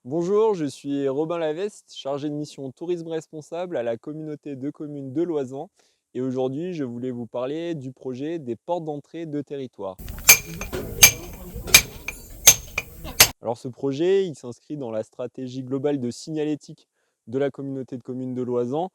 Bonjour, je suis Robin Laveste, chargé de mission tourisme responsable à la communauté de communes de Loizan. Et aujourd'hui, je voulais vous parler du projet des portes d'entrée de territoire. Alors ce projet, il s'inscrit dans la stratégie globale de signalétique de la communauté de communes de Loizan,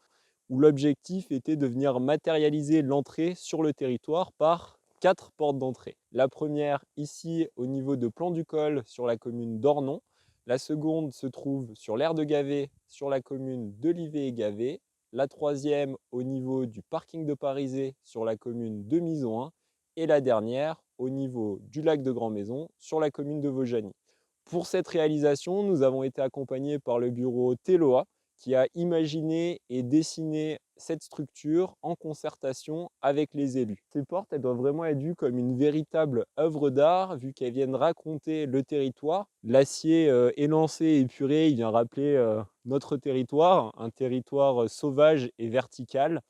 où l'objectif était de venir matérialiser l'entrée sur le territoire par 4 portes d'entrée. La première ici au niveau de Plan du Col sur la commune d'Ornon. La seconde se trouve sur l'aire de Gavet sur la commune de Livet et Gavet. La troisième au niveau du parking de Parisé sur la commune de Misoing. Et la dernière au niveau du lac de Grand-Maison sur la commune de Vaujany. Pour cette réalisation, nous avons été accompagnés par le bureau TELOA qui a imaginé et dessiné cette structure en concertation avec les élus. Ces portes, elles doivent vraiment être vues comme une véritable œuvre d'art, vu qu'elles viennent raconter le territoire. L'acier élancé et épuré, il vient rappeler notre territoire, un territoire sauvage et vertical.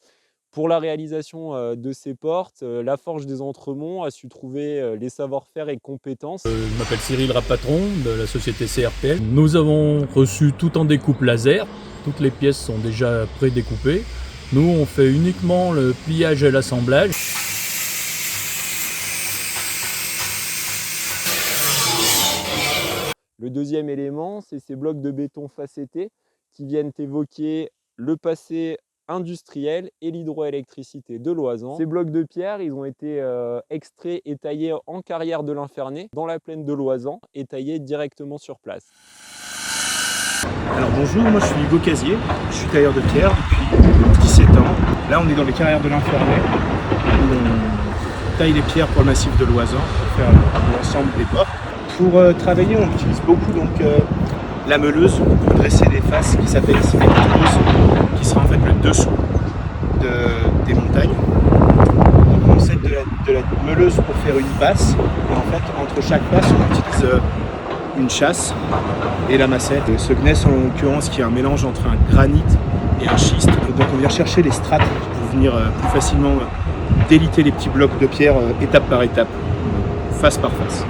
Pour la réalisation de ces portes, la Forge des Entremonts a su trouver les savoir-faire et compétences. Je m'appelle Cyril Rapatron de la société CRPL. Nous avons reçu tout en découpe laser. Toutes les pièces sont déjà pré-découpées. Nous, on fait uniquement le pliage et l'assemblage. Le deuxième élément, c'est ces blocs de béton facettés qui viennent évoquer le passé industriel et l'hydroélectricité de Loizan. Ces blocs de pierre, ils ont été extraits et taillés en carrière de l'Infernet, dans la plaine de Loizan, et taillés directement sur place. Alors bonjour, moi je suis Hugo Casier, je suis tailleur de pierre depuis 17 ans. Là on est dans les carrières de l'Infernet, où on taille les pierres pour le massif de Loizan pour faire l'ensemble des portes. Pour travailler on utilise beaucoup la meuleuse pour dresser des faces qui s'appelle ici l'éclose, qui sera en fait le dessous des montagnes. Donc on s'aide de la meuleuse pour faire une passe, et en fait entre chaque passe on utilise une chasse et la massette. Ce gneiss en l'occurrence qui est un mélange entre un granit et un schiste. Donc on vient chercher les strates pour venir plus facilement déliter les petits blocs de pierre étape par étape, face par face.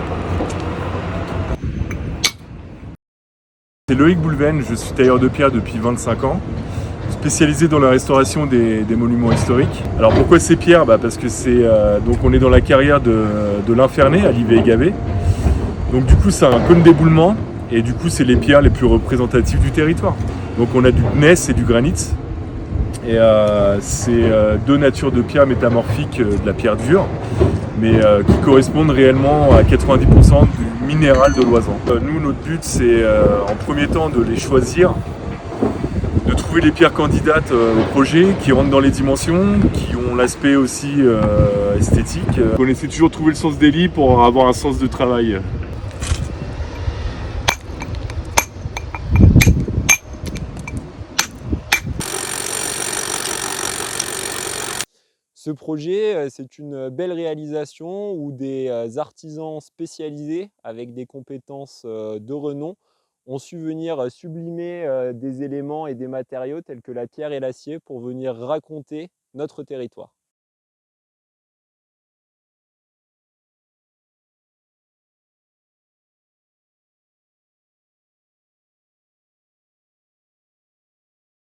C'est Loïc Boulven, je suis tailleur de pierre depuis 25 ans, spécialisé dans la restauration des monuments historiques. Alors pourquoi ces pierres? Parce que donc on est dans la carrière de l'Infernet à Livet et Gavet. Donc du coup c'est un cône d'éboulement et du coup c'est les pierres les plus représentatives du territoire. Donc on a du gneiss et du granit. Et c'est deux natures de pierres métamorphiques de la pierre dure, mais qui correspondent réellement à 90% du minéral de Loizan. Nous, notre but, c'est en premier temps de les choisir, de trouver les pierres candidates au projet, qui rentrent dans les dimensions, qui ont l'aspect aussi esthétique. On essaie toujours de trouver le sens des lits pour avoir un sens de travail. Ce projet, c'est une belle réalisation où des artisans spécialisés avec des compétences de renom ont su venir sublimer des éléments et des matériaux tels que la pierre et l'acier pour venir raconter notre territoire.